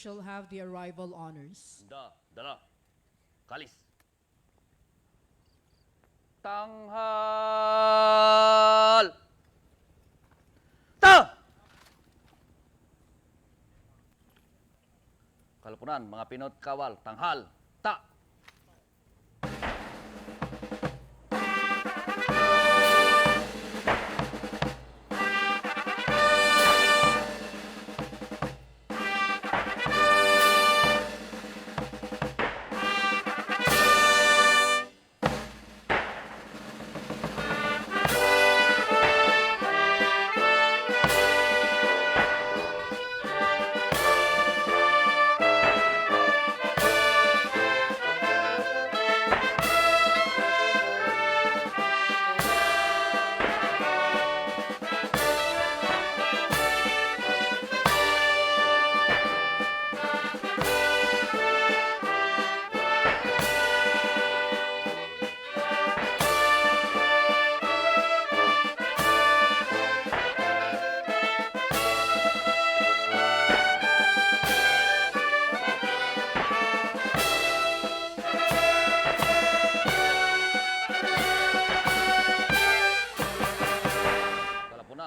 shall have the arrival honors. Dala. Kalis. Tanghal! Ta! Kalpunan, mga Pinot Kawal, tanghal, ta!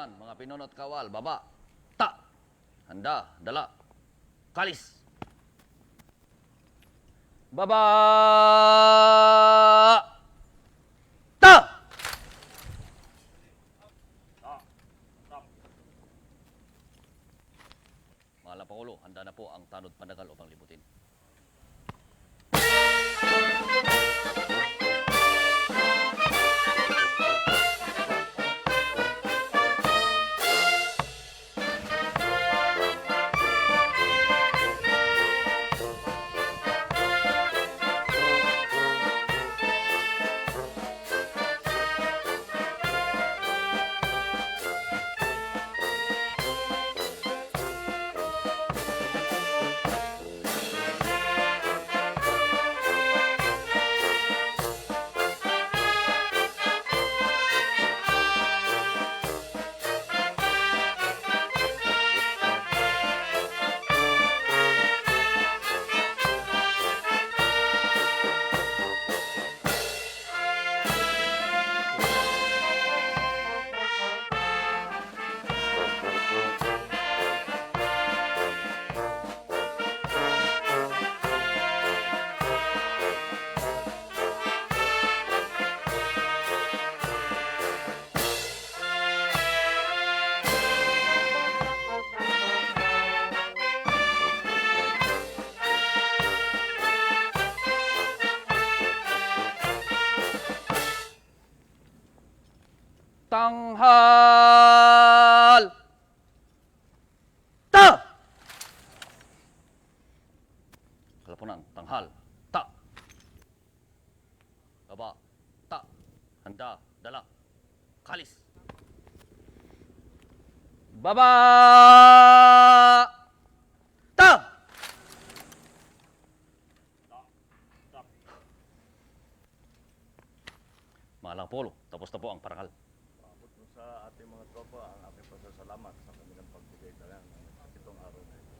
Mga Pinonot Kawal, baba, ta, handa, dala, kalis. Baba, ta! Mahal na Pangulo, handa na po ang tanod pandagal upang libutin. Tanghal! Ta! Kalapunan, tanghal, ta! Baba, ta! Handa, dala, kalis! Baba! Ta! Malang Polo, tapos na po ang parangal. Sa ating mga tropa ang aking pasasalamat sa kanilang pagbigay talang ng itong araw na ito.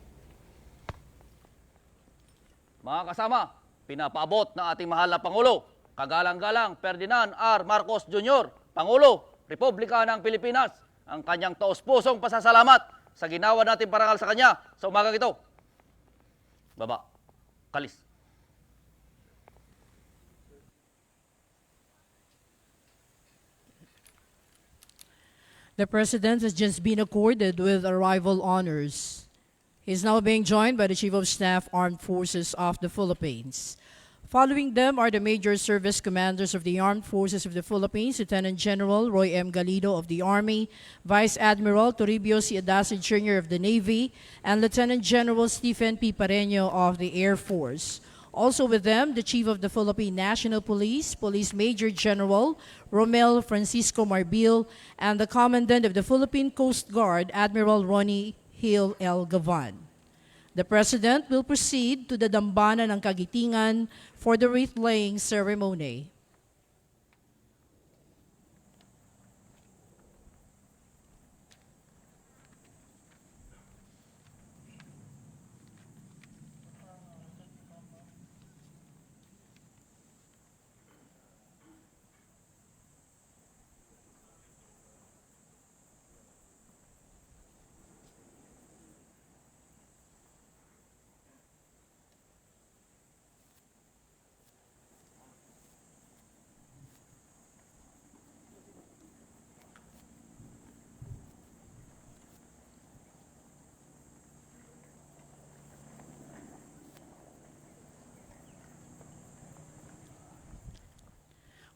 Mga kasama, pinapaabot ng ating mahal na Pangulo, kagalang-galang Ferdinand R. Marcos Jr., Pangulo, Republika ng Pilipinas, ang kanyang taos-pusong pasasalamat sa ginawa natin parangal sa kanya sa umagang ito. Baba, kalis. The President has just been accorded with arrival honors. He is now being joined by the Chief of Staff, Armed Forces of the Philippines. Following them are the major service commanders of the Armed Forces of the Philippines, Lieutenant General Roy M. Galido of the Army, Vice Admiral Toribio C. Adasi Jr. of the Navy, and Lieutenant General Stephen P. Pareño of the Air Force. Also with them, the Chief of the Philippine National Police, Police Major General Romel Francisco Marbil, and the Commandant of the Philippine Coast Guard, Admiral Ronnie Hill L. Gavan. The President will proceed to the dambana ng Kagitingan for the wreath-laying ceremony.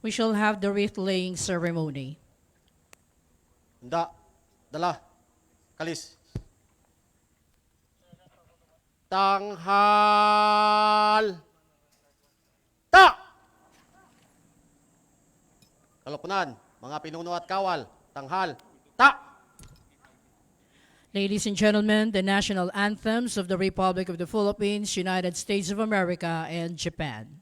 We shall have the wreath-laying ceremony. Handa, dala, kalis. Tanghal. Ta! Kalopunan, mga pinuno at kawal, tanghal. Ta! Ladies and gentlemen, the national anthems of the Republic of the Philippines, United States of America, and Japan.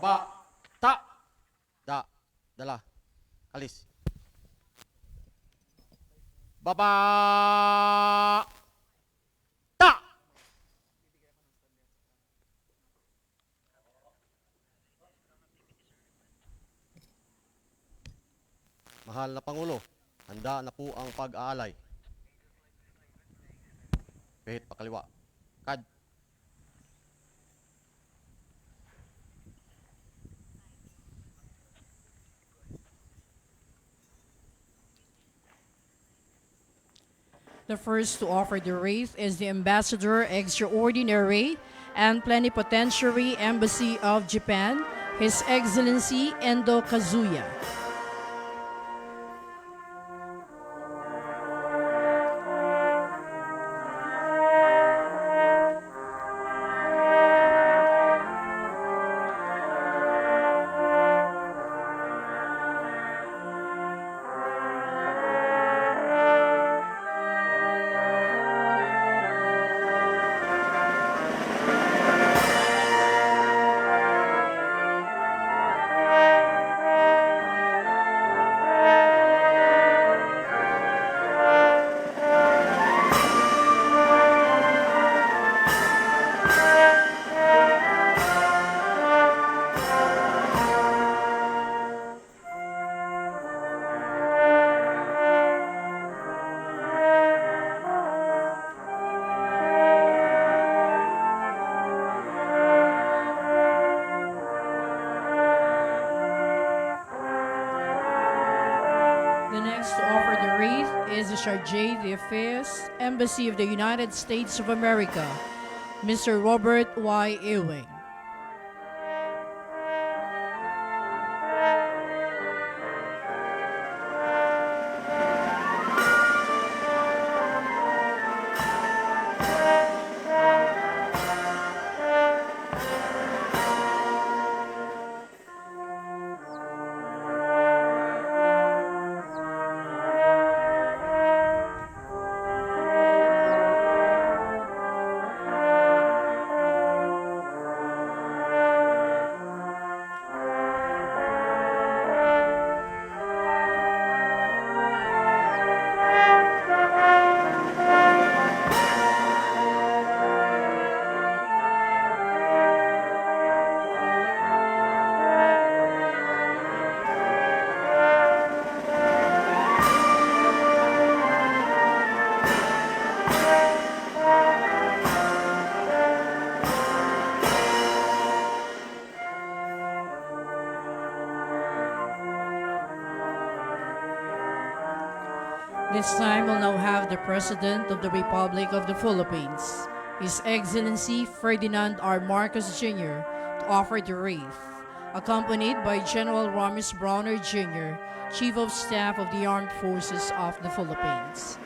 Baba. Ta. Da. Dala. Alis. Baba. Ta. Mahal na Pangulo, handa na po ang pag-aalay. Pihit pakaliwa. Kad. The first to offer the wreath is the Ambassador Extraordinary and Plenipotentiary Embassy of Japan, His Excellency Endo Kazuya. Chargé d'Affaires, Embassy of the United States of America, Mr. Robert Y. Ewing. This time we'll now have the President of the Republic of the Philippines, His Excellency Ferdinand R. Marcos Jr., to offer the wreath, accompanied by General Ramis Browner Jr., Chief of Staff of the Armed Forces of the Philippines.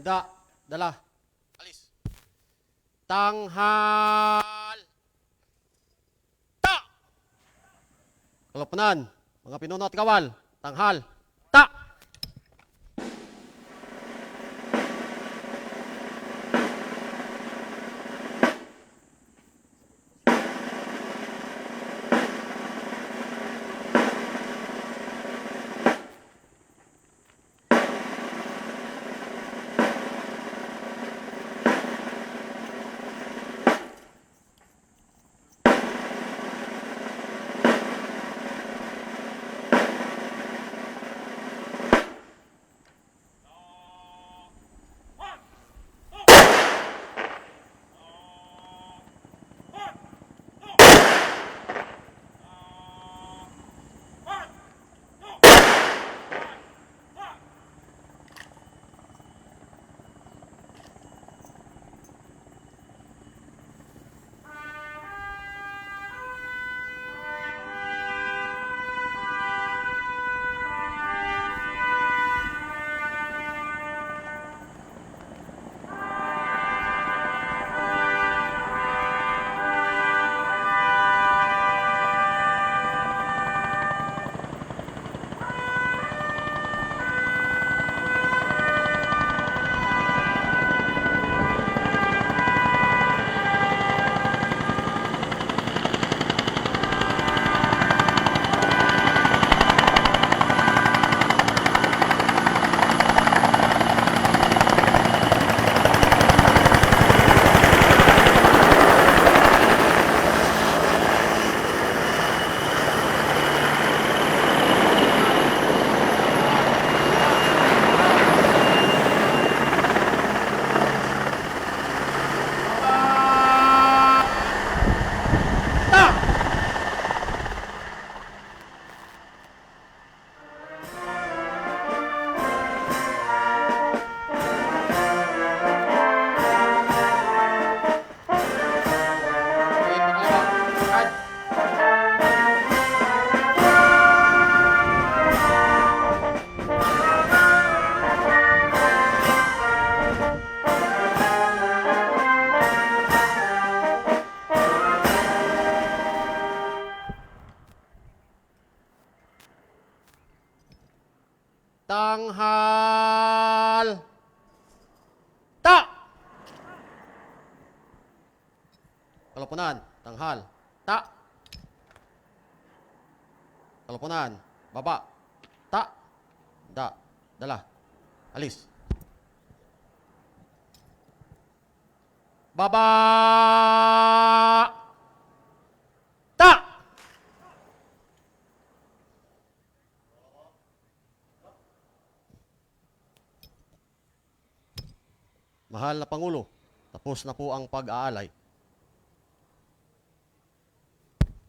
Handa. Dala. Alis. Tanghal. Ta! Kalapnan, mga pinuno at kawal. Tanghal. Ta! tanghal, ta! Kalapunan, tanghal, ta! Kalapunan, baba, ta! Dala, alis. Baba, ta! Mahal na Pangulo, tapos na po ang pag-aalay.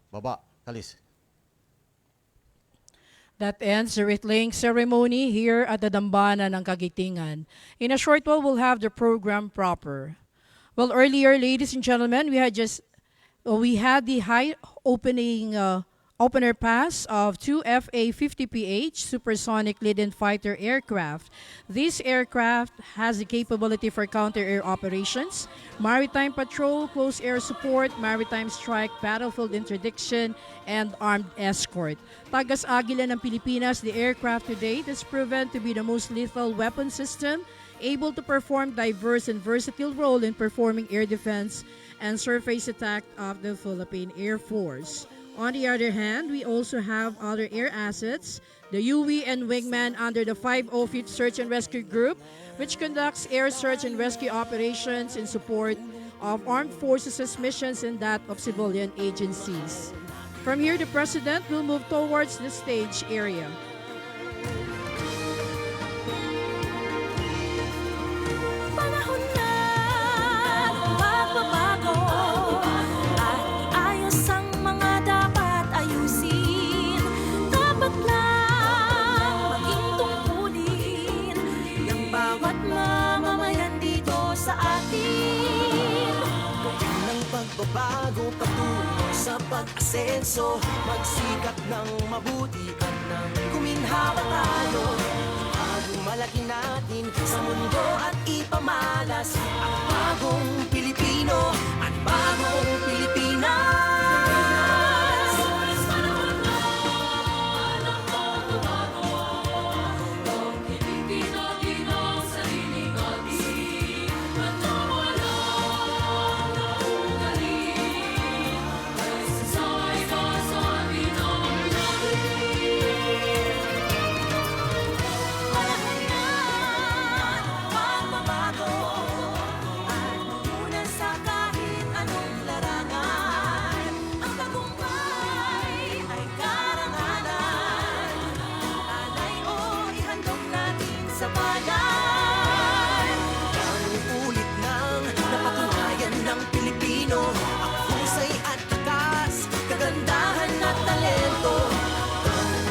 Baba, kalis. That ends the wreath-laying ceremony here at the Dambana ng Kagitingan. In a short while, we'll have the program proper. Well, earlier, ladies and gentlemen, we had the high opener pass of two FA-50PH supersonic lead-in fighter aircraft. This aircraft has the capability for counter-air operations, maritime patrol, close air support, maritime strike, battlefield interdiction, and armed escort. Tagas-Agila ng Pilipinas, the aircraft to date has proven to be the most lethal weapon system, able to perform diverse and versatile role in performing air defense and surface attack of the Philippine Air Force. On the other hand, we also have other air assets, the UE and Wingman under the 505th Search and Rescue Group, which conducts air search and rescue operations in support of armed forces' missions and that of civilian agencies. From here, the President will move towards the stage area. Panahon na magbabago at iayos ang mga dapat ayusin. Dapat lang maging tungkulin ng bawat mamamayan dito sa atin. Gawin ng pagbabago patungo sa pag-asenso, magsikap ng mabuti at nang guminhawa tayo. Malaki natin sa mundo at ipamalas ang bagong Pilipino at bagong Pilipinas. Panahon na ng pagbabago, ang Pilipino din ang sarili natin. At nawala ng ugali, ay sasay ka sa amin ang natin. Panahon na ng pagbabago at mamunan sa kahit anong larangan. Ang tagumpay ay karangalan. Alay o ihandog natin sa bayan. Ang ulit ng napatunayan ng Pilipino, ang husay at lakas, kagandahan at talento.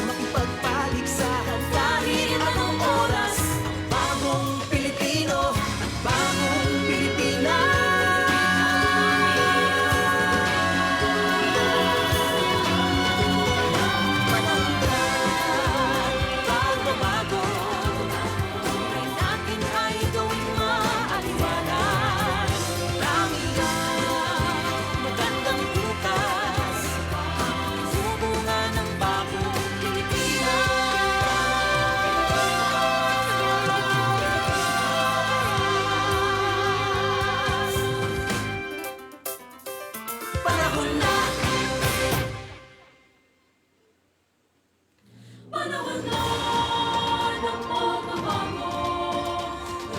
Makipagpaligsahan kahit anong oras, ang bagong Pilipino at bagong Pilipinas. Panahon na pagbabago, buhay natin ay gawing maaliwalas. Marami ang magandang bukas, subunga ng bagong Pilipinas. Panahon na. Panahon na ng pagbabago,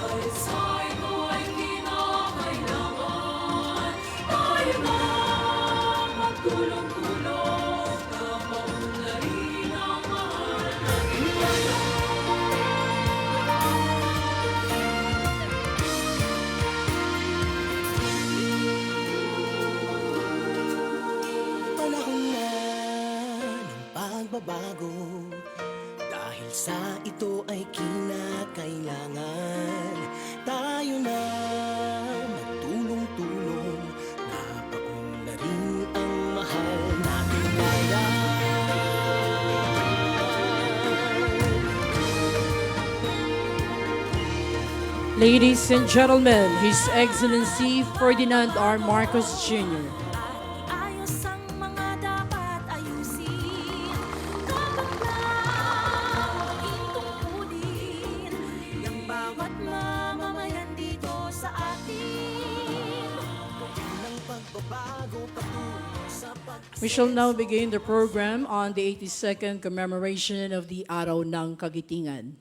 dahil sa ito ay kinakailangan. Tayo na magtulong-tulong na maunlarin ang mahal natin. Panahon na ng pagbabago, dahil sa ito ay kinakailangan. Tayo na magtulong-tulong na paunlarin ang mahal nating bayan. Ladies and gentlemen, His Excellency Ferdinand R. Marcos Jr. Iayos ang mga dapat ayusin. Dapat lang maging tungkulin We shall now begin the program on the 82nd commemoration of the Araw ng Kagitingan.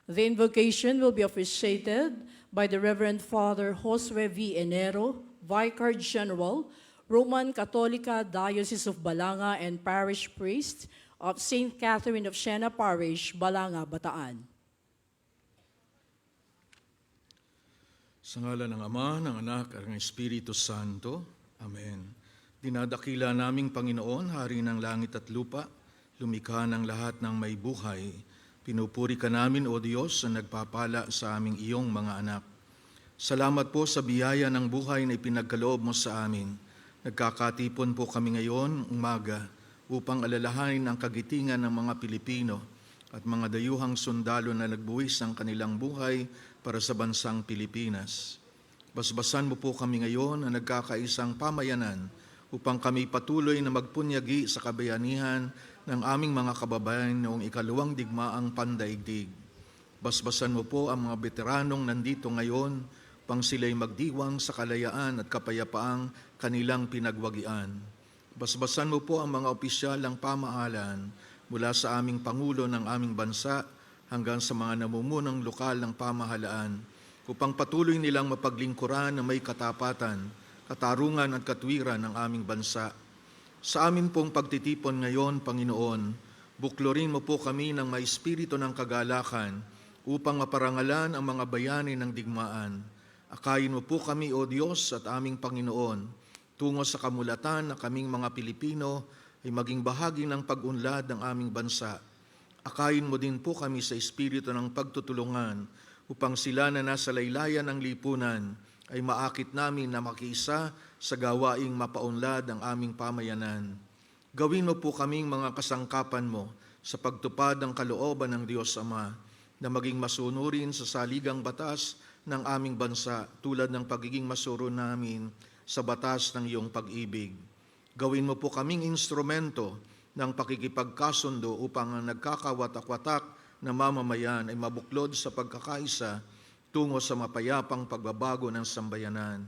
The invocation will be officiated by the Reverend Father Josue V. Enero, Vicar General, Roman Catholica Diocese of Balanga and Parish Priest of St. Catherine of Siena Parish, Balanga, Bataan. Sa ngalan ng Ama, ng Anak, at ng Espiritu Santo. Amen. Dinadakila naming Panginoon, Hari ng langit at lupa, lumikha ng lahat ng may buhay. Pinupuri ka namin, O Diyos, na nagpapala sa aming iyong mga anak. Salamat po sa biyaya ng buhay na ipinagkaloob mo sa amin. Nagkakatipon po kami ngayon, umaga, upang alalahanin ang kagitingan ng mga Pilipino at mga dayuhang sundalo na nagbuwis ng kanilang buhay para sa bansang Pilipinas. Basbasan mo po kami ngayon na nagkakaisang pamayanan upang kami patuloy na magpunyagi sa kabayanihan ng aming mga kababayan noong ikalawang digmaang pandaigdig. Basbasan mo po ang mga veteranong nandito ngayon upang sila'y magdiwang sa kalayaan at kapayapaang kanilang pinagwagian. Basbasan mo po ang mga opisyal ng pamahalaan mula sa aming Pangulo ng aming bansa hanggang sa mga namumunang lokal ng pamahalaan upang patuloy nilang mapaglingkuran na may katapatan, katarungan at katwiran ng aming bansa. Sa amin pong pagtitipon ngayon, Panginoon, buklorin mo po kami ng may espiritu ng kagalakan upang maparangalan ang mga bayani ng digmaan. Akayin mo po kami, O Diyos at aming Panginoon, tungo sa kamulatan na kaming mga Pilipino ay maging bahagi ng pag-unlad ng aming bansa. Akayin mo din po kami sa espiritu ng pagtutulungan upang sila na nasa laylayan ng lipunan ay maakit namin na makiisa sa gawaing mapaunlad ang aming pamayanan. Gawin mo po kaming mga kasangkapan mo sa pagtupad ng kalooban ng Diyos Ama na maging masunurin sa saligang batas ng aming bansa tulad ng pagiging masuro namin sa batas ng iyong pag-ibig. Gawin mo po kaming instrumento ng pakikipagkasundo upang ang nagkakawatak-watak na mamamayan ay mabuklod sa pagkakaisa tungo sa mapayapang pagbabago ng sambayanan.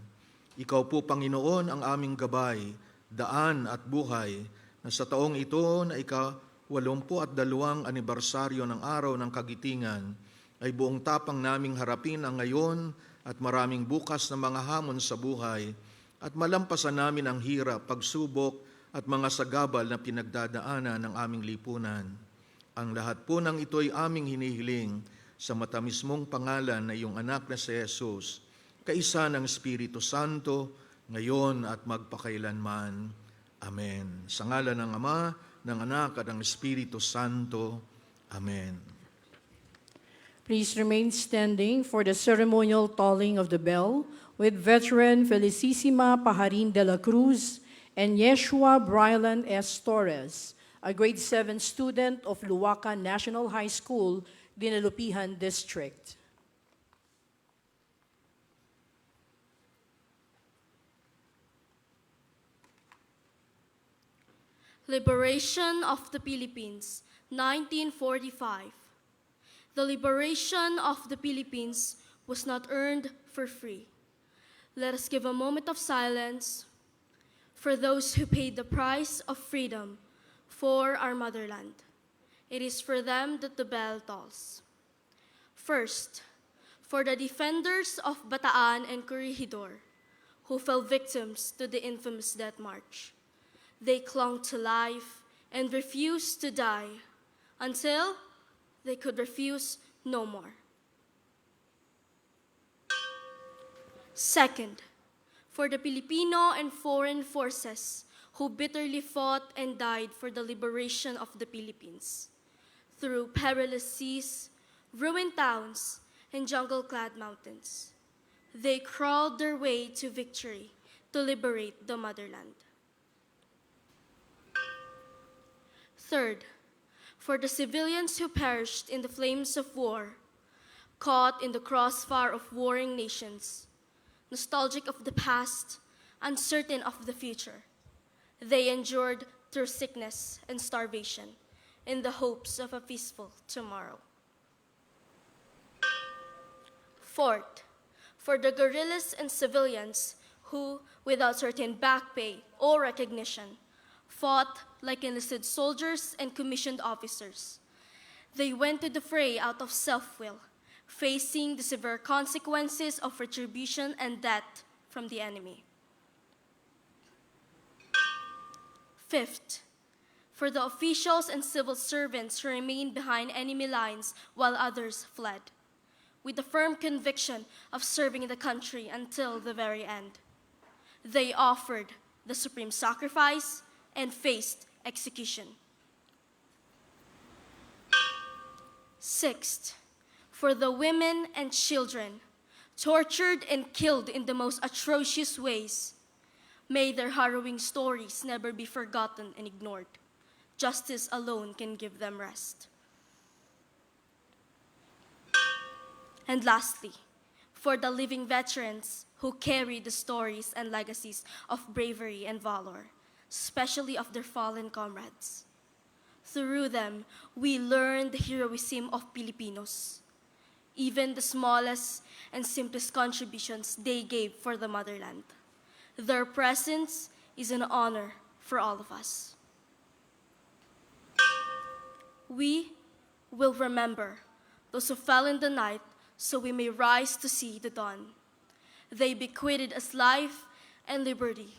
Ikaw po, Panginoon, ang aming gabay, daan at buhay, na sa taong ito na ika-82 anibersaryo ng Araw ng Kagitingan, ay buong tapang naming harapin ang ngayon at maraming bukas na mga hamon sa buhay, at malampasan namin ang hirap, pagsubok at mga sagabal na pinagdadaanan ng aming lipunan. Ang lahat po ng ito ay aming hinihiling sa matamis mong pangalan na iyong anak na si Jesus, kaisa ng Espiritu Santo, ngayon at magpakailanman. Amen. Sa ngalan ng Ama, ng Anak at ng Espiritu Santo. Amen. Please remain standing for the ceremonial tolling of the bell with veteran Felicissima Pajarin de la Cruz and Yeshua Brylan S. Torres, a grade 7 student of Luwaca National High School, Dinalupihan District. Liberation of the Philippines, 1945. The liberation of the Philippines was not earned for free. Let us give a moment of silence for those who paid the price of freedom for our motherland. It is for them that the bell tolls. First, for the defenders of Bataan and Corregidor, who fell victims to the infamous Death March. They clung to life and refused to die until they could refuse no more. Second, for the Filipino and foreign forces who bitterly fought and died for the liberation of the Philippines. Through perilous seas, ruined towns, and jungle-clad mountains, they crawled their way to victory to liberate the motherland. Third, for the civilians who perished in the flames of war, caught in the crossfire of warring nations, nostalgic of the past, uncertain of the future, they endured through sickness and starvation in the hopes of a peaceful tomorrow. Fourth, for the guerrillas and civilians who, without certain back pay or recognition, fought like enlisted soldiers and commissioned officers. They went to the fray out of self-will, facing the severe consequences of retribution and death from the enemy. Fifth, for the officials and civil servants who remained behind enemy lines while others fled, with the firm conviction of serving the country until the very end. They offered the supreme sacrifice and faced execution. Sixth, for the women and children tortured and killed in the most atrocious ways, may their harrowing stories never be forgotten and ignored. Justice alone can give them rest. And lastly, for the living veterans who carry the stories and legacies of bravery and valor, especially of their fallen comrades. Through them, we learn the heroism of Filipinos, even the smallest and simplest contributions they gave for the motherland. Their presence is an honor for all of us. We will remember those who fell in the night so we may rise to see the dawn. They bequeathed us life and liberty,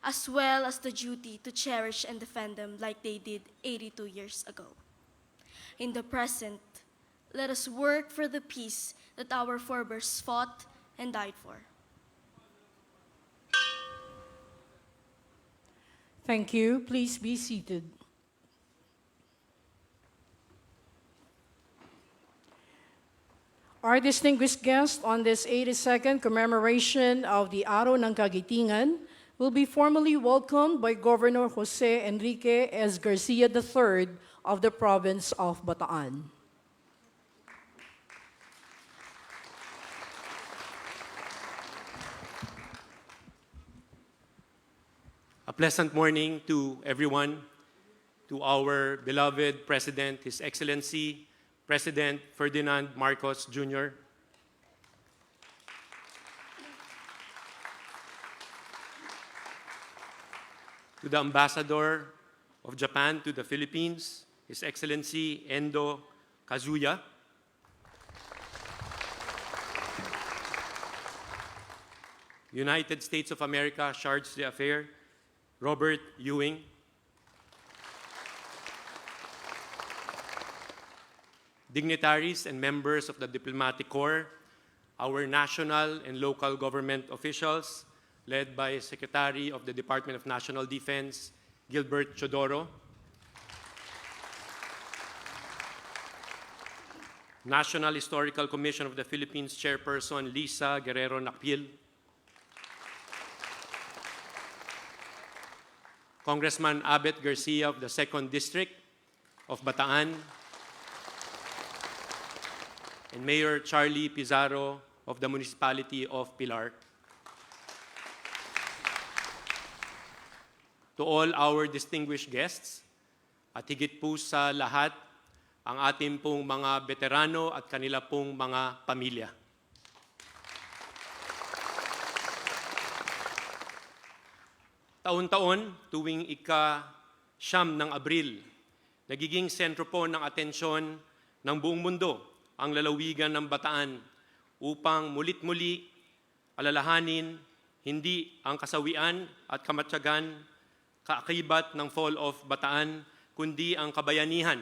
as well as the duty to cherish and defend them like they did 82 years ago. In the present, let us work for the peace that our forebears fought and died for. Thank you. Please be seated. Our distinguished guest on this 82nd commemoration of the Araw ng Kagitingan will be formally welcomed by Governor Jose Enrique S. Garcia III of the province of Bataan. A pleasant morning to everyone, to our beloved President, His Excellency, President Ferdinand Marcos Jr., to the Ambassador of Japan to the Philippines, His Excellency Endo Kazuya, United States of America Charge d'Affaires, Robert Ewing, dignitaries and members of the Diplomatic Corps, our national and local government officials, led by Secretary of the Department of National Defense, Gilbert Chodoro, National Historical Commission of the Philippines Chairperson Lisa Guerrero Nakpil, Congressman Abet Garcia of the 2nd District of Bataan, and Mayor Charlie Pizarro of the Municipality of Pilar. To all our distinguished guests, at higit po sa lahat, ang ating pong mga veterano at kanila pong mga pamilya. Taon-taon, tuwing ika-9 ng Abril, nagiging sentro po ng atensyon ng buong mundo ang lalawigan ng Bataan upang mulit-muli alalahanin hindi ang kasawian at kamatyagan, kaakibat ng Fall of Bataan, kundi ang kabayanihan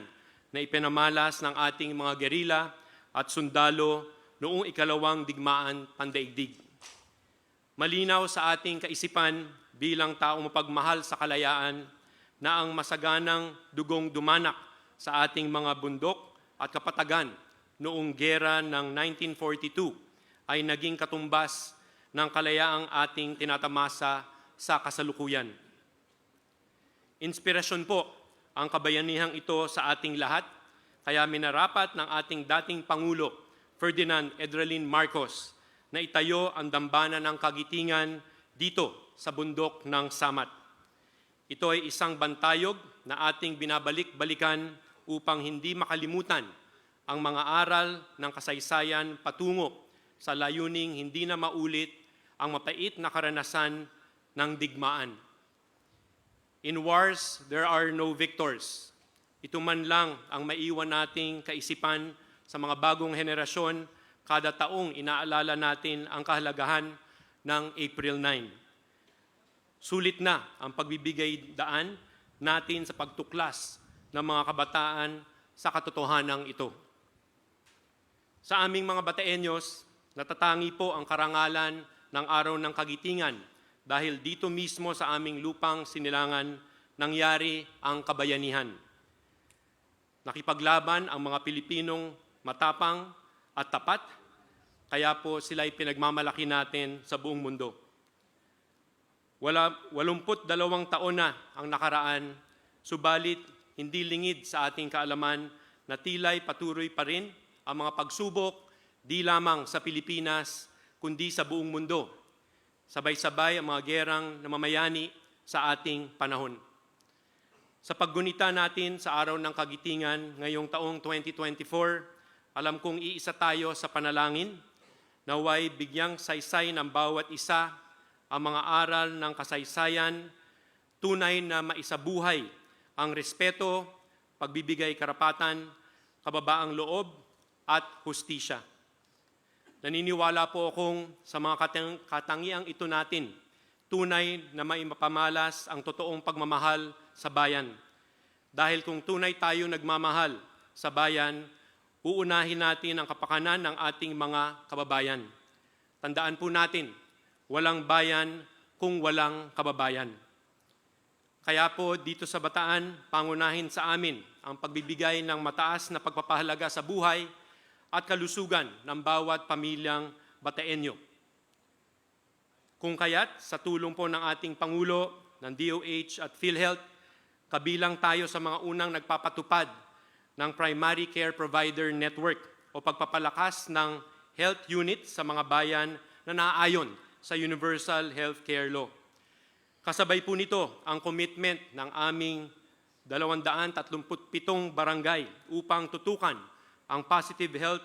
na ipinamalas ng ating mga gerila at sundalo noong ikalawang digmaan pandaigdig. Malinaw sa ating kaisipan bilang taong mapagmahal sa kalayaan na ang masaganang dugong dumanak sa ating mga bundok at kapatagan noong gera ng 1942 ay naging katumbas ng kalayaang ating tinatamasa sa kasalukuyan. Inspirasyon po ang kabayanihang ito sa ating lahat, kaya minarapat ng ating dating Pangulo, Ferdinand Edralin Marcos, na itayo ang dambana ng Kagitingan dito sa bundok ng Samat. Ito ay isang bantayog na ating binabalik-balikan upang hindi makalimutan ang mga aral ng kasaysayan patungo sa layuning hindi na maulit ang mapait na karanasan ng digmaan. In wars, there are no victors. Ito man lang ang maiwan nating kaisipan sa mga bagong henerasyon. Kada taong inaalala natin ang kahalagahan ng April 9. Sulit na ang pagbibigay daan natin sa pagtuklas ng mga kabataan sa katotohanan ito. Sa aming mga Bataenyos, natatangi po ang karangalan ng Araw ng Kagitingan dahil dito mismo sa aming lupang sinilangan nangyari ang kabayanihan. Nakipaglaban ang mga Pilipinong matapang at tapat, kaya po sila'y pinagmamalaki natin sa buong mundo. 82 taon na ang nakaraan, subalit hindi lingid sa ating kaalaman na tila'y patuloy pa rin ang mga pagsubok di lamang sa Pilipinas, kundi sa buong mundo. Sabay-sabay ang mga gerang namamayani sa ating panahon. Sa paggunita natin sa Araw ng Kagitingan ngayong taong 2024, alam kong iisa tayo sa panalangin, naway bigyang saysay ng bawat isa ang mga aral ng kasaysayan, tunay na maisabuhay ang respeto, pagbibigay karapatan, kababaang loob at hustisya. Naniniwala po akong sa mga katangiang ito natin, tunay na maipamalas ang totoong pagmamahal sa bayan. Dahil kung tunay tayo nagmamahal sa bayan, uunahin natin ang kapakanan ng ating mga kababayan. Tandaan po natin, walang bayan kung walang kababayan. Kaya po dito sa Bataan, pangunahin sa amin ang pagbibigay ng mataas na pagpapahalaga sa buhay at kalusugan ng bawat pamilyang Bataenyo. Kung kaya't sa tulong po ng ating Pangulo, ng DOH at PhilHealth, kabilang tayo sa mga unang nagpapatupad ng Primary Care Provider Network o pagpapalakas ng health unit sa mga bayan na naaayon sa Universal Healthcare Law. Kasabay po nito ang commitment ng aming 237 barangay upang tutukan ang positive health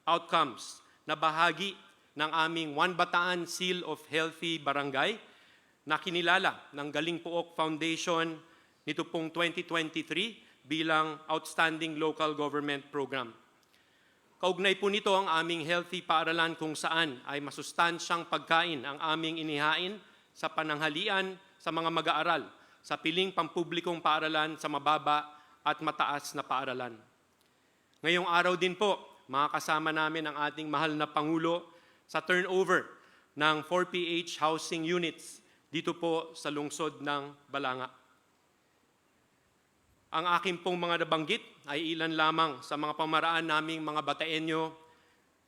outcomes na bahagi ng aming One Bataan Seal of Healthy Barangay na kinilala ng Galing Pook Foundation nito pong 2023 bilang Outstanding Local Government Program. Kaugnay po nito ang aming healthy paaralan kung saan ay masustansyang pagkain ang aming inihain sa pananghalian sa mga mag-aaral sa piling pampublikong paaralan sa mababa at mataas na paaralan. Ngayong araw din po, makakasama namin ang ating mahal na Pangulo sa turnover ng 4PH housing units dito po sa lungsod ng Balanga. Ang aking pong mga nabanggit ay ilan lamang sa mga pamaraan naming mga Bataenyo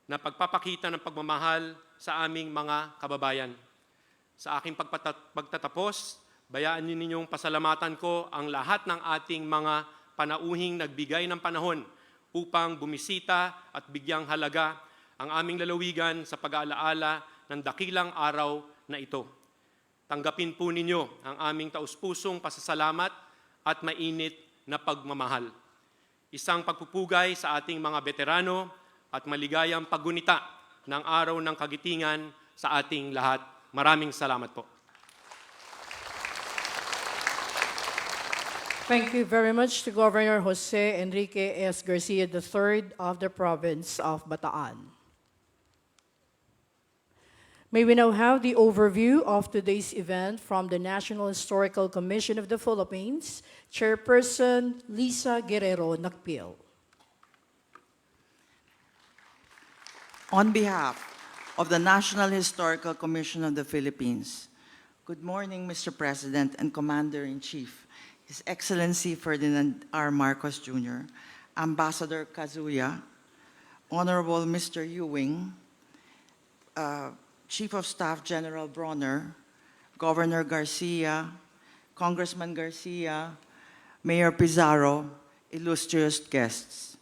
na pagpapakita ng pagmamahal sa aming mga kababayan. Sa aking pagtatapos, bayaan ninyong pasalamatan ko ang lahat ng ating mga panauhing nagbigay ng panahon upang bumisita at bigyang halaga ang aming lalawigan sa pag-aalaala ng dakilang araw na ito. Tanggapin po ninyo ang aming taus-pusong pasasalamat at mainit na pagmamahal. Isang pagpupugay sa ating mga veterano at maligayang paggunita ng Araw ng Kagitingan sa ating lahat. Maraming salamat po. Thank you very much to Governor Jose Enrique S. Garcia III of the province of Bataan. May we now have the overview of today's event from the National Historical Commission of the Philippines, Chairperson Lisa Guerrero Nakpil. On behalf of the National Historical Commission of the Philippines, good morning, Mr. President and Commander-in-Chief, His Excellency Ferdinand R. Marcos Jr., Ambassador Kazuya, Honorable Mr. Ewing, Chief of Staff General Bronner, Governor Garcia, Congressman Garcia, Mayor Pizarro, illustrious guests.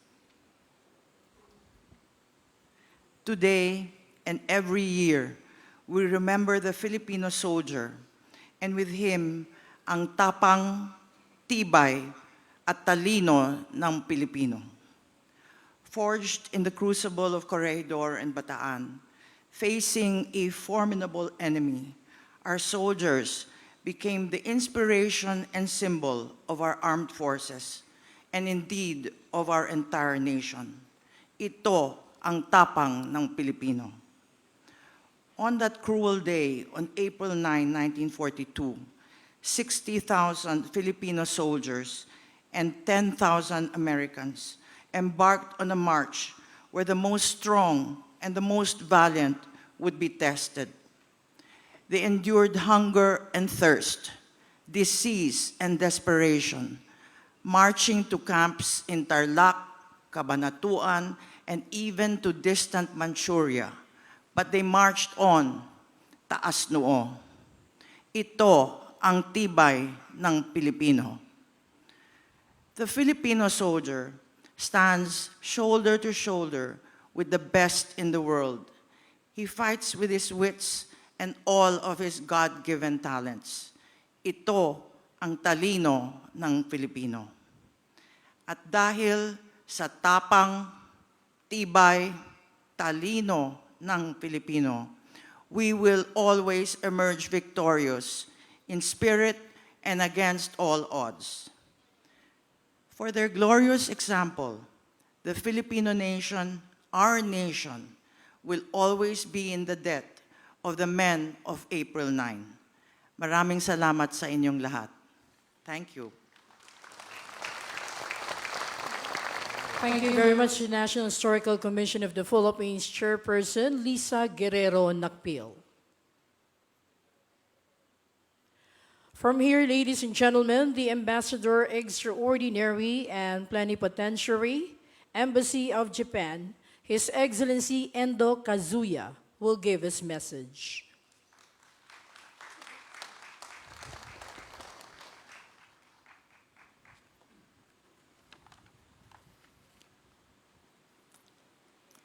Today and every year, we remember the Filipino soldier, and with him, ang tapang, tibay, at talino ng Pilipino. Forged in the crucible of Corregidor and Bataan, facing a formidable enemy, our soldiers became the inspiration and symbol of our armed forces, and indeed of our entire nation. Ito ang tapang ng Pilipino. On that cruel day, on April 9, 1942, 60,000 Filipino soldiers and 10,000 Americans embarked on a march where the most strong and the most valiant would be tested. They endured hunger and thirst, disease and desperation, marching to camps in Tarlac, Cabanatuan, and even to distant Manchuria. But they marched on, taas noo. Ito ang tibay ng Pilipino. The Filipino soldier stands shoulder to shoulder with the best in the world. He fights with his wits and all of his God-given talents. Ito ang talino ng Pilipino. At dahil sa tapang, tibay, talino ng Pilipino, we will always emerge victorious in spirit and against all odds. For their glorious example, the Filipino nation, our nation, will always be in the debt of the men of April 9. Maraming salamat sa inyong lahat. Thank you. Thank you very much to the National Historical Commission of the Philippines Chairperson Lisa Guerrero Nakpil. From here, ladies and gentlemen, the Ambassador Extraordinary and Plenipotentiary, Embassy of Japan, His Excellency Endo Kazuya, will give his message.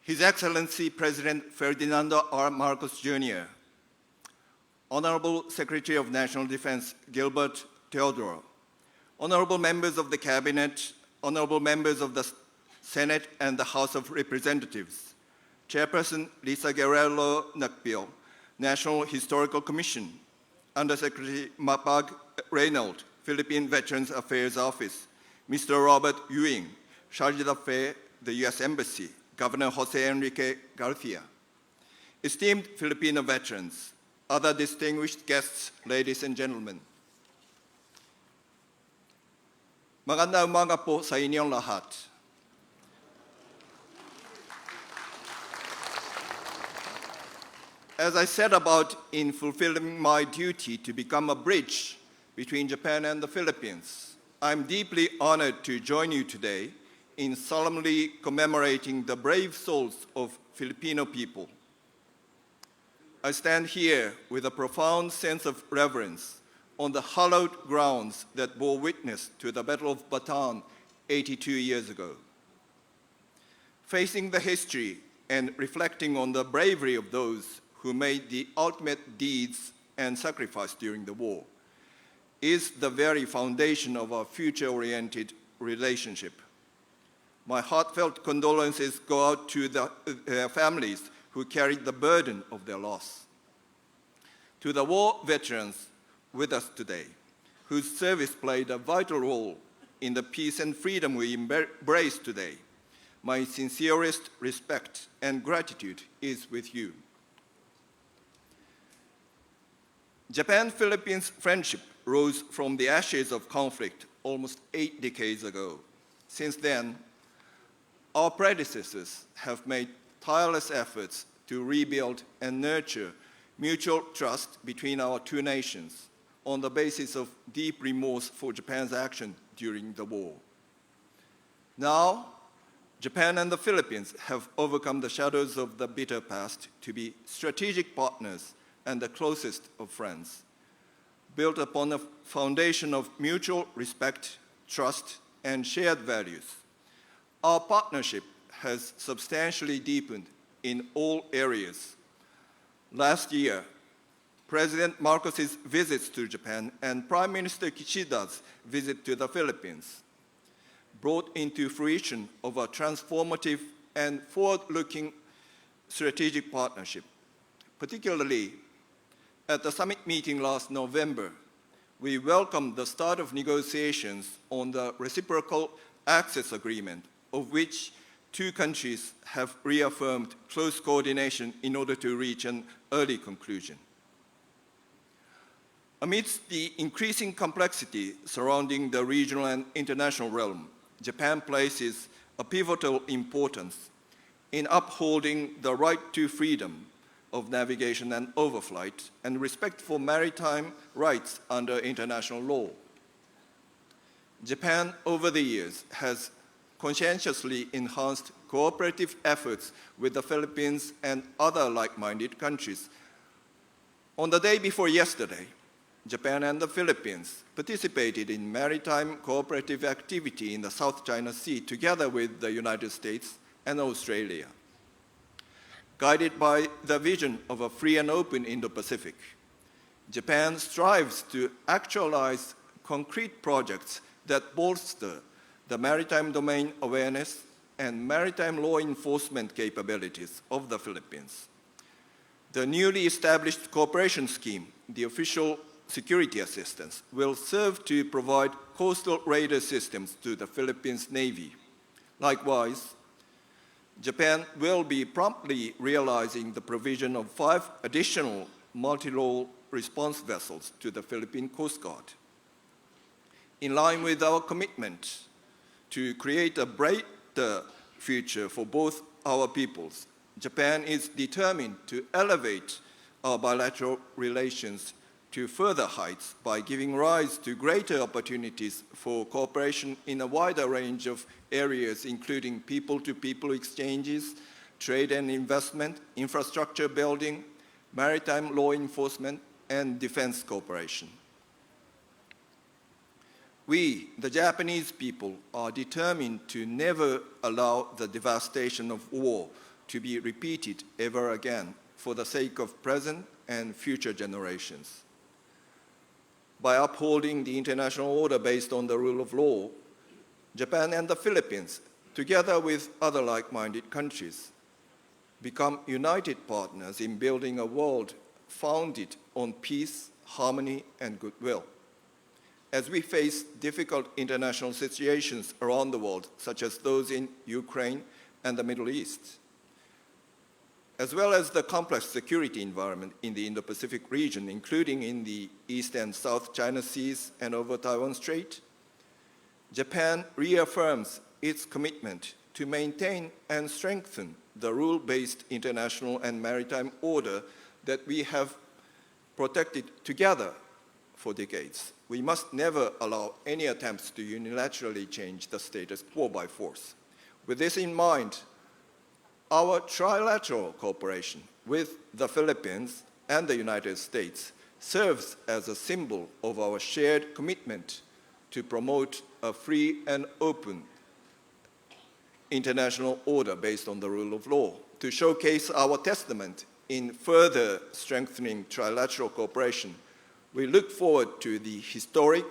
His Excellency President Ferdinando R. Marcos Jr., Honorable Secretary of National Defense Gilbert Teodoro, Honorable members of the Cabinet, Honorable members of the Senate and the House of Representatives, Chairperson Lisa Guerrero Nakpil, National Historical Commission, Undersecretary Mapag Reynold, Philippine Veterans Affairs Office, Mr. Robert Ewing, Charge d'Affaires, the U.S. Embassy, Governor Jose Enrique Garcia, esteemed Filipino veterans, other distinguished guests, ladies and gentlemen. Magandang umaga po sa inyong lahat. As I said about in fulfilling my duty to become a bridge between Japan and the Philippines, I'm deeply honored to join you today in solemnly commemorating the brave souls of Filipino people. I stand here with a profound sense of reverence on the hallowed grounds that bore witness to the Battle of Bataan 82 years ago. Facing the history and reflecting on the bravery of those who made the ultimate deeds and sacrifice during the war is the very foundation of our future-oriented relationship. My heartfelt condolences go out to their families who carried the burden of their loss. To the war veterans with us today, whose service played a vital role in the peace and freedom we embrace today, my sincerest respect and gratitude is with you. Japan-Philippines friendship rose from the ashes of conflict almost 8 decades ago. Since then, our predecessors have made tireless efforts to rebuild and nurture mutual trust between our two nations on the basis of deep remorse for Japan's action during the war. Now, Japan and the Philippines have overcome the shadows of the bitter past to be strategic partners and the closest of friends, built upon a foundation of mutual respect, trust, and shared values. Our partnership has substantially deepened in all areas. Last year, President Marcos's visits to Japan and Prime Minister Kishida's visit to the Philippines brought into fruition of a transformative and forward-looking strategic partnership. Particularly, at the summit meeting last November, we welcome the start of negotiations on the reciprocal access agreement, of which two countries have reaffirmed close coordination in order to reach an early conclusion. Amidst the increasing complexity surrounding the regional and international realm, Japan places a pivotal importance in upholding the right to freedom of navigation and overflight and respect for maritime rights under international law. Japan, over the years, has conscientiously enhanced cooperative efforts with the Philippines and other like-minded countries. On the day before yesterday, Japan and the Philippines participated in maritime cooperative activity in the South China Sea together with the United States and Australia. Guided by the vision of a free and open Indo-Pacific, Japan strives to actualize concrete projects that bolster the maritime domain awareness and maritime law enforcement capabilities of the Philippines. The newly established cooperation scheme, the Official Security Assistance, will serve to provide coastal radar systems to the Philippines Navy. Likewise, Japan will be promptly realizing the provision of 5 additional multi-role response vessels to the Philippine Coast Guard. In line with our commitment to create a brighter future for both our peoples, Japan is determined to elevate our bilateral relations to further heights by giving rise to greater opportunities for cooperation in a wider range of areas, including people-to-people exchanges, trade and investment, infrastructure building, maritime law enforcement, and defense cooperation. We, the Japanese people, are determined to never allow the devastation of war to be repeated ever again for the sake of present and future generations. By upholding the international order based on the rule of law, Japan and the Philippines, together with other like-minded countries, become united partners in building a world founded on peace, harmony, and goodwill. As we face difficult international situations around the world, such as those in Ukraine and the Middle East, as well as the complex security environment in the Indo-Pacific region, including in the East and South China Seas and over Taiwan Strait, Japan reaffirms its commitment to maintain and strengthen the rule-based international and maritime order that we have protected together for decades. We must never allow any attempts to unilaterally change the status quo by force. With this in mind, our trilateral cooperation with the Philippines and the United States serves as a symbol of our shared commitment to promote a free and open international order based on the rule of law. To showcase our testament in further strengthening trilateral cooperation, we look forward to the historic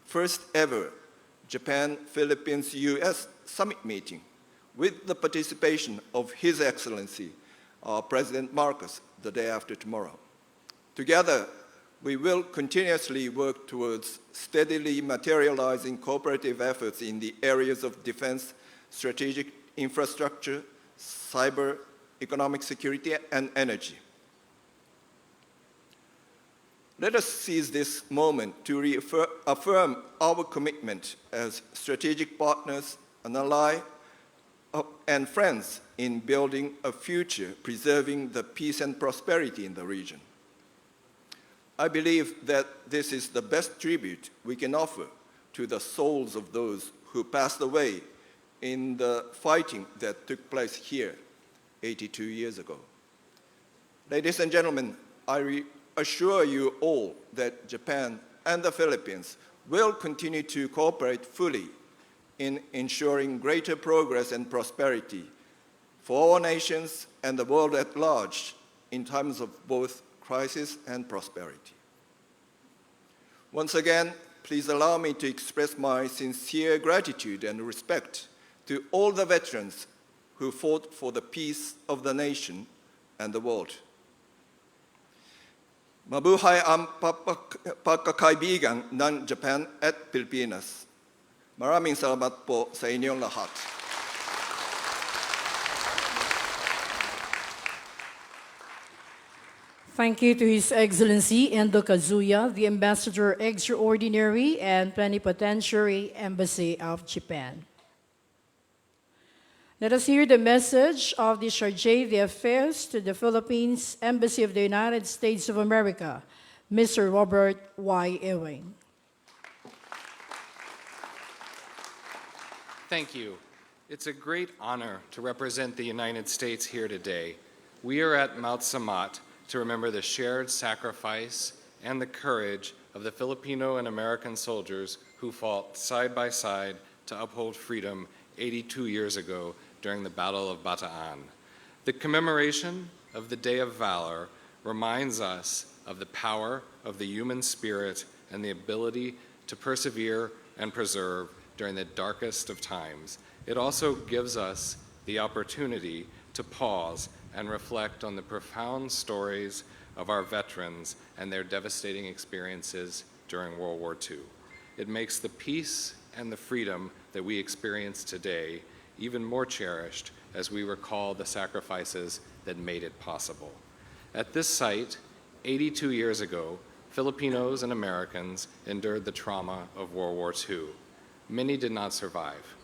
first ever Japan-Philippines-US summit meeting with the participation of His Excellency, President Marcos, the day after tomorrow. Together, we will continuously work towards steadily materializing cooperative efforts in the areas of defense, strategic infrastructure, cyber, economic security, and energy. Let us seize this moment to reaffirm our commitment as strategic partners, an ally, and friends in building a future preserving the peace and prosperity in the region. I believe that this is the best tribute we can offer to the souls of those who passed away in the fighting that took place here 82 years ago. Ladies and gentlemen, I assure you all that Japan and the Philippines will continue to cooperate fully in ensuring greater progress and prosperity for our nations and the world at large in times of both crisis and prosperity. Once again, please allow me to express my sincere gratitude and respect to all the veterans who fought for the peace of the nation and the world. Mabuhay ang pagkakaibigan ng Japan at Pilipinas. Maraming salamat po sa inyong lahat. Thank you to His Excellency Endo Kazuya, the Ambassador Extraordinary and Plenipotentiary Embassy of Japan. Let us hear the message of the Charge d'Affaires to the Philippines Embassy of the United States of America, Mr. Robert Y. Ewing. Thank you. It's a great honor to represent the United States here today. We are at Mount Samat to remember the shared sacrifice and the courage of the Filipino and American soldiers who fought side by side to uphold freedom 82 years ago during the Battle of Bataan. The commemoration of the Day of Valor reminds us of the power of the human spirit and the ability to persevere and preserve during the darkest of times. It also gives us the opportunity to pause and reflect on the profound stories of our veterans and their devastating experiences during World War II. It makes the peace and the freedom that we experience today even more cherished as we recall the sacrifices that made it possible. At this site, 82 years ago, Filipinos and Americans endured the trauma of World War II. Many did not survive.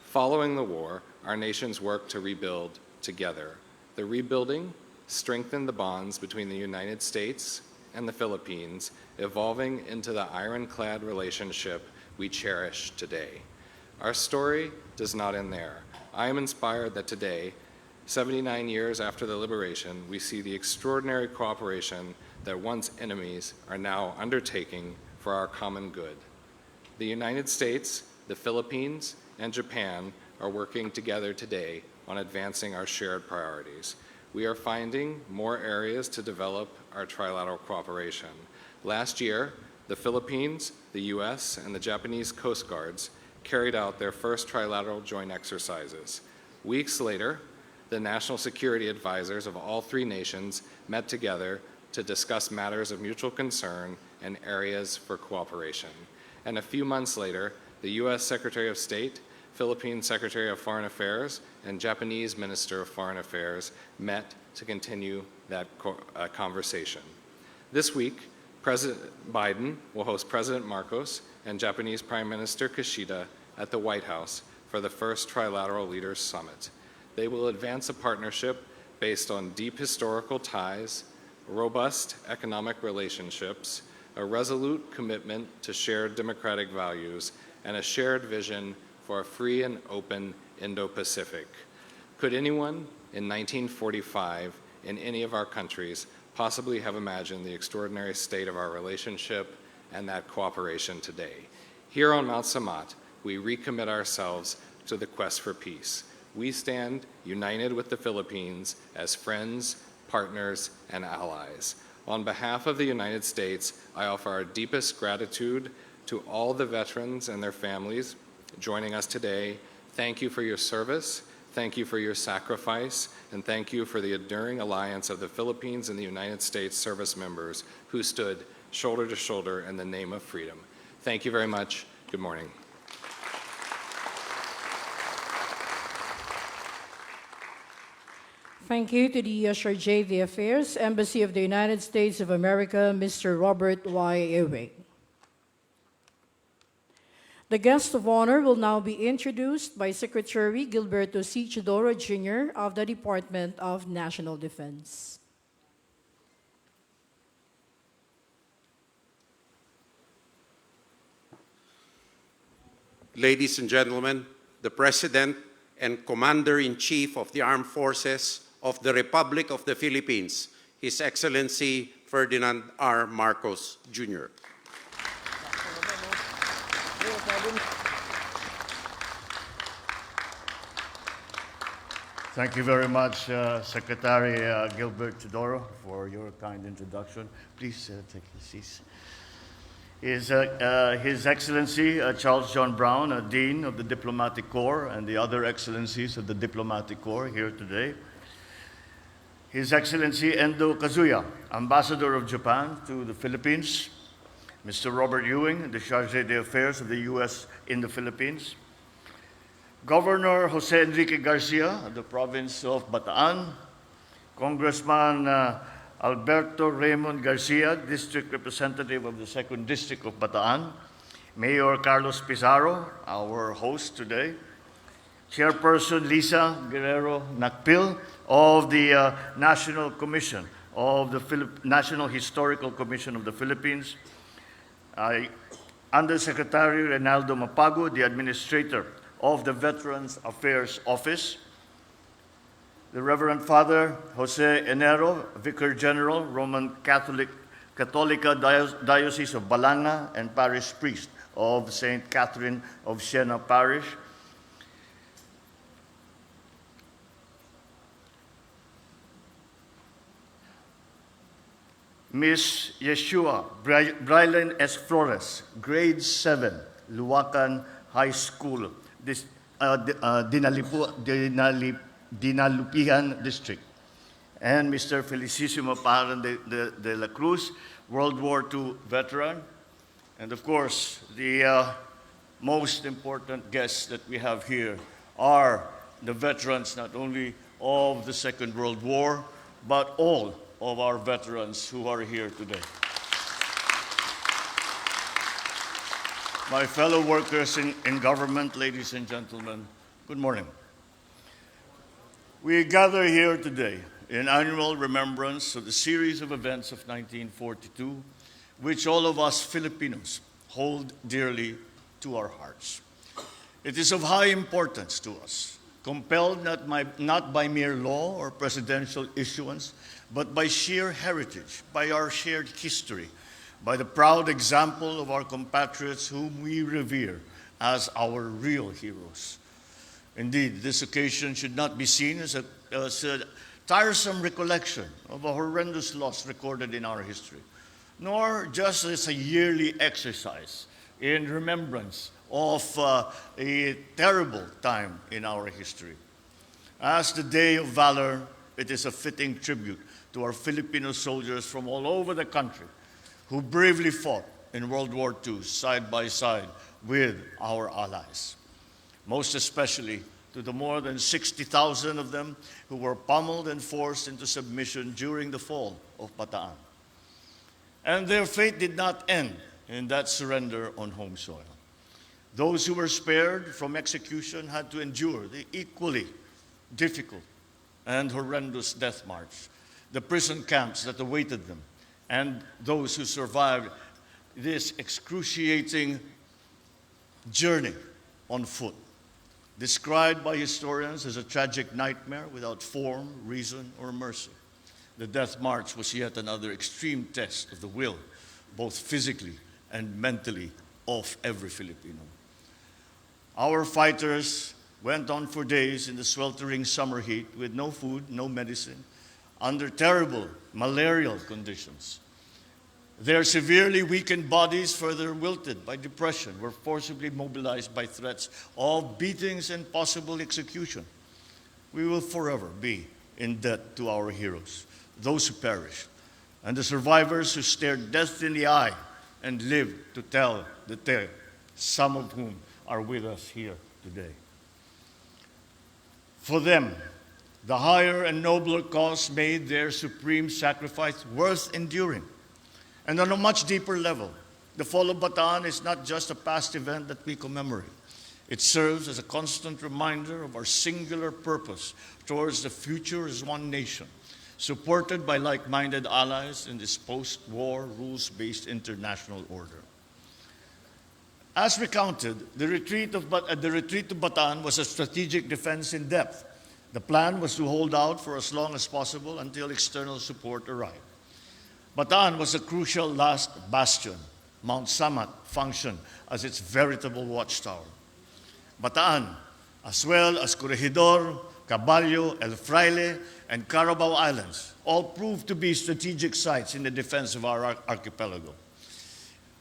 Following the war, our nations worked to rebuild together. The rebuilding strengthened the bonds between the United States and the Philippines, evolving into the ironclad relationship we cherish today. Our story does not end there. I am inspired that today, 79 years after the liberation, we see the extraordinary cooperation that once enemies are now undertaking for our common good. The United States, the Philippines, and Japan are working together today on advancing our shared priorities. We are finding more areas to develop our trilateral cooperation. Last year, the Philippines, the US, and the Japanese Coast Guards carried out their first trilateral joint exercises. Weeks later, the national security advisors of all three nations met together to discuss matters of mutual concern and areas for cooperation. And a few months later, the US Secretary of State, Philippine Secretary of Foreign Affairs, and Japanese Minister of Foreign Affairs met to continue that conversation. This week, President Biden will host President Marcos and Japanese Prime Minister Kishida at the White House for the first Trilateral Leaders Summit. They will advance a partnership based on deep historical ties, robust economic relationships, a resolute commitment to shared democratic values, and a shared vision for a free and open Indo-Pacific. Could anyone in 1945 in any of our countries possibly have imagined the extraordinary state of our relationship and that cooperation today? Here on Mount Samat, we recommit ourselves to the quest for peace. We stand united with the Philippines as friends, partners, and allies. On behalf of the United States, I offer our deepest gratitude to all the veterans and their families joining us today. Thank you for your service, thank you for your sacrifice, and thank you for the enduring alliance of the Philippines and the United States service members who stood shoulder to shoulder in the name of freedom. Thank you very much. Good morning. Thank you to the Charge d'Affaires, Embassy of the United States of America, Mr. Robert Y. Ewing. The guest of honor will now be introduced by Secretary Gilberto C. Chidoro Jr. of the Department of National Defense. Ladies and gentlemen, the President and Commander-in-Chief of the Armed Forces of the Republic of the Philippines, His Excellency Ferdinand R. Marcos, Jr. Thank you very much, Secretary Gilbert Chidoro, for your kind introduction. Please take your seats. His Excellency Charles John Brown, Dean of the Diplomatic Corps, and the other excellencies of the Diplomatic Corps here today. His Excellency Endo Kazuya, Ambassador of Japan to the Philippines, Mr. Robert Ewing, the Chargé d'Affaires of the U.S. in the Philippines, Governor Jose Enrique Garcia of the province of Bataan, Congressman Alberto Raymond Garcia, District Representative of the 2nd District of Bataan, Mayor Carlos Pizarro, our host today, Chairperson Lisa Guerrero Nakpil of the National Commission of the National Historical Commission of the Philippines, Undersecretary Reynaldo Mapago, the Administrator of the Veterans Affairs Office, the Reverend Father Jose Enero, Vicar General, Roman Catholica Diocese of Balanga and Parish Priest of St. Catherine of Siena Parish, Miss Yeshua Brylan S. Flores, Grade 7, Luwakan High School, Dinalupihan District, and Mr. Felicissimo Paran de la Cruz, World War II veteran, and of course, the most important guests that we have here are the veterans not only of the Second World War, but all of our veterans who are here today. My fellow workers in government, ladies and gentlemen, good morning. We gather here today in annual remembrance of the series of events of 1942, which all of us Filipinos hold dearly to our hearts. It is of high importance to us, compelled not by mere law or presidential issuance, but by sheer heritage, by our shared history, by the proud example of our compatriots whom we revere as our real heroes. Indeed, this occasion should not be seen as a tiresome recollection of a horrendous loss recorded in our history, nor just as a yearly exercise in remembrance of a terrible time in our history. As the Day of Valor, it is a fitting tribute to our Filipino soldiers from all over the country who bravely fought in World War II side by side with our allies. Most especially to the more than 60,000 of them who were pummeled and forced into submission during the fall of Bataan. And their fate did not end in that surrender on home soil. Those who were spared from execution had to endure the equally difficult and horrendous death march, the prison camps that awaited them, and those who survived this excruciating journey on foot, described by historians as a tragic nightmare without form, reason, or mercy. The death march was yet another extreme test of the will, both physically and mentally, of every Filipino. Our fighters went on for days in the sweltering summer heat with no food, no medicine, under terrible malarial conditions. Their severely weakened bodies, further wilted by depression, were forcibly mobilized by threats of beatings and possible execution. We will forever be in debt to our heroes, those who perished, and the survivors who stared death in the eye and lived to tell the tale, some of whom are with us here today. For them, the higher and nobler cause made their supreme sacrifice worth enduring. And on a much deeper level, the fall of Bataan is not just a past event that we commemorate. It serves as a constant reminder of our singular purpose towards the future as one nation, supported by like-minded allies in this post-war, rules-based international order. As recounted, the retreat to Bataan was a strategic defense in depth. The plan was to hold out for as long as possible until external support arrived. Bataan was a crucial last bastion. Mount Samat functioned as its veritable watchtower. Bataan, as well as Corregidor, Caballo, El Fraile, and Carabao Islands, all proved to be strategic sites in the defense of our archipelago.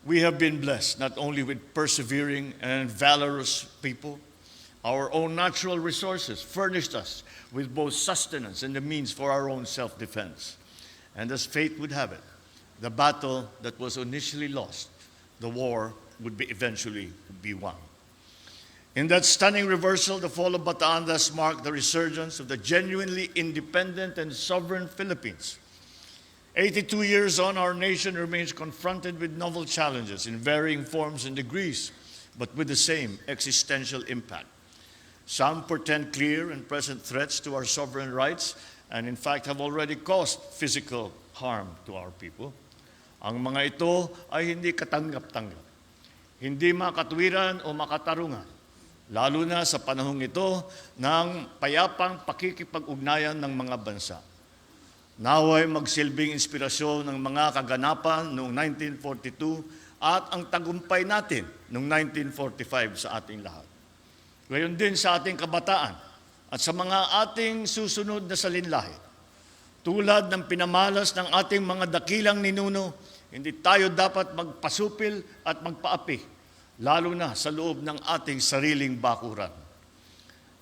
We have been blessed not only with persevering and valorous people, Our own natural resources furnished us with both sustenance and the means for our own self-defense. And as fate would have it, the battle that was initially lost, the war would eventually be won. In that stunning reversal, the fall of Bataan thus marked the resurgence of the genuinely independent and sovereign Philippines. 82 years on, our nation remains confronted with novel challenges in varying forms and degrees, but with the same existential impact. Some portend clear and present threats to our sovereign rights and in fact have already caused physical harm to our people. Ang mga ito ay hindi katanggap-tanggap, hindi makatwiran o makatarungan, lalo na sa panahong ito ng payapang pakikipag-ugnayan ng mga bansa. Naway magsilbing inspirasyon ng mga kaganapan noong 1942 at ang tagumpay natin noong 1945 sa ating lahat. Gayon din sa ating kabataan at sa mga ating susunod na salinlahi. Tulad ng pinamalas ng ating mga dakilang ninuno, hindi tayo dapat magpasupil at magpaapi, lalo na sa loob ng ating sariling bakuran.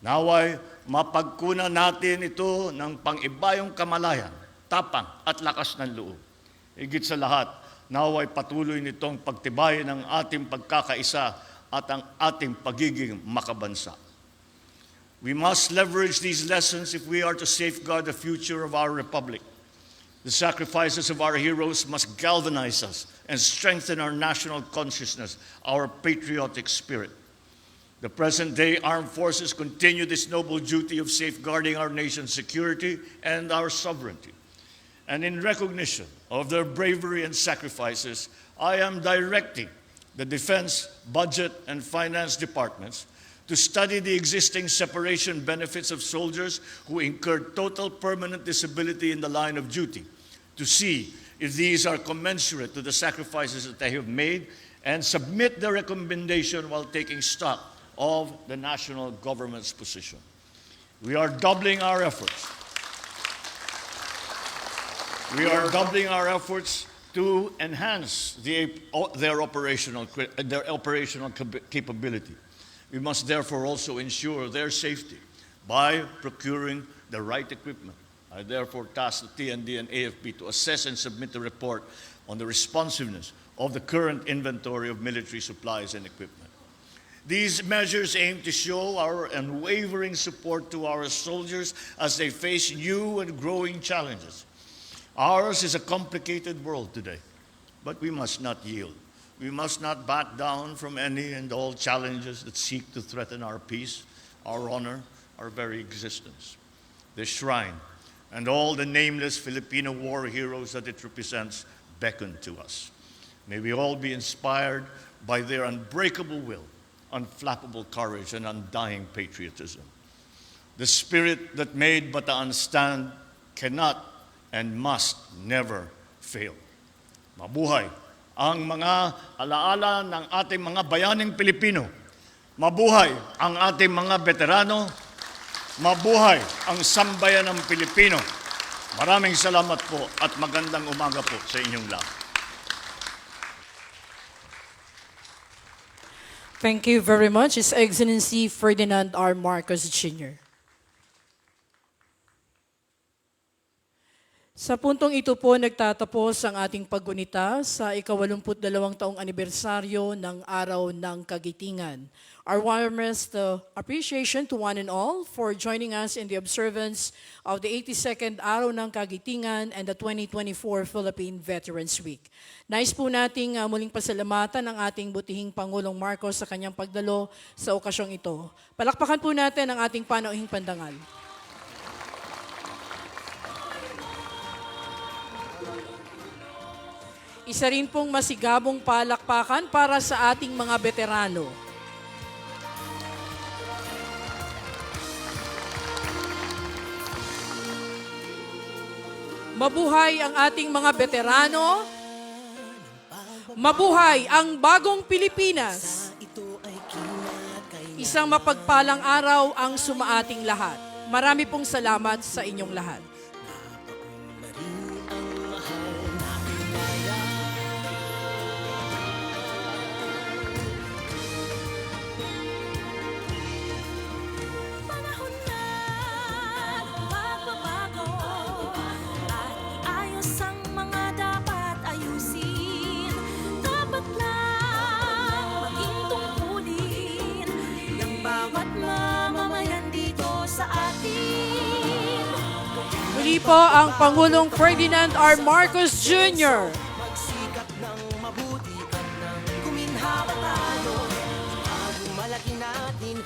Naway, mapagkunan natin ito ng pang-ibayong kamalayan, tapang at lakas ng loob. Higit sa lahat, naway patuloy nitong pagtibayin ng ating pagkakaisa at ang ating pagiging makabansa. We must leverage these lessons if we are to safeguard the future of our republic. The sacrifices of our heroes must galvanize us and strengthen our national consciousness, our patriotic spirit. The present-day armed forces continue this noble duty of safeguarding our nation's security and our sovereignty. And in recognition of their bravery and sacrifices, I am directing the Defense, Budget, and Finance departments to study the existing separation benefits of soldiers who incurred total permanent disability in the line of duty, to see if these are commensurate to the sacrifices that they have made, and submit their recommendation while taking stock of the national government's position. We are doubling our efforts. We are doubling our efforts to enhance their operational capability. We must therefore also ensure their safety by procuring the right equipment. I therefore task the TND and AFP to assess and submit a report on the responsiveness of the current inventory of military supplies and equipment. These measures aim to show our unwavering support to our soldiers as they face new and growing challenges. Ours is a complicated world today, but we must not yield. We must not back down from any and all challenges that seek to threaten our peace, our honor, our very existence. This shrine and all the nameless Filipino war heroes that it represents beckon to us. May we all be inspired by their unbreakable will, unflappable courage, and undying patriotism. The spirit that made Bataan stand cannot and must never fail. Mabuhay ang mga alaala ng ating mga bayaning Pilipino. Mabuhay ang ating mga veterano. Mabuhay ang sambayan ng Pilipino. Maraming salamat po at magandang umaga po sa inyong lahat. Thank you very much, His Excellency Ferdinand R. Marcos Jr. Sa puntong ito po nagtatapos ang ating paggunita sa ika-82 taong anibersaryo ng Araw ng Kagitingan. Our warmest appreciation to one and all for joining us in the observance of the 82nd Araw ng Kagitingan and the 2024 Philippine Veterans Week. Nais po nating muling pasalamatan ang ating butihing Pangulong Marcos sa kanyang pagdalo sa okasyong ito. Palakpakan po natin ang ating panauhing pandangal. Isa rin pong masigabong palakpakan para sa ating mga veterano. Mabuhay ang ating mga veterano. Mabuhay ang bagong Pilipinas. Isang mapagpalang araw ang sumaating lahat. Marami pong salamat sa inyong lahat. muli po ang Pangulong Ferdinand R. Marcos Jr. Magsikap ng mabuti at nang kuminhawa tayo. Itago malaki natin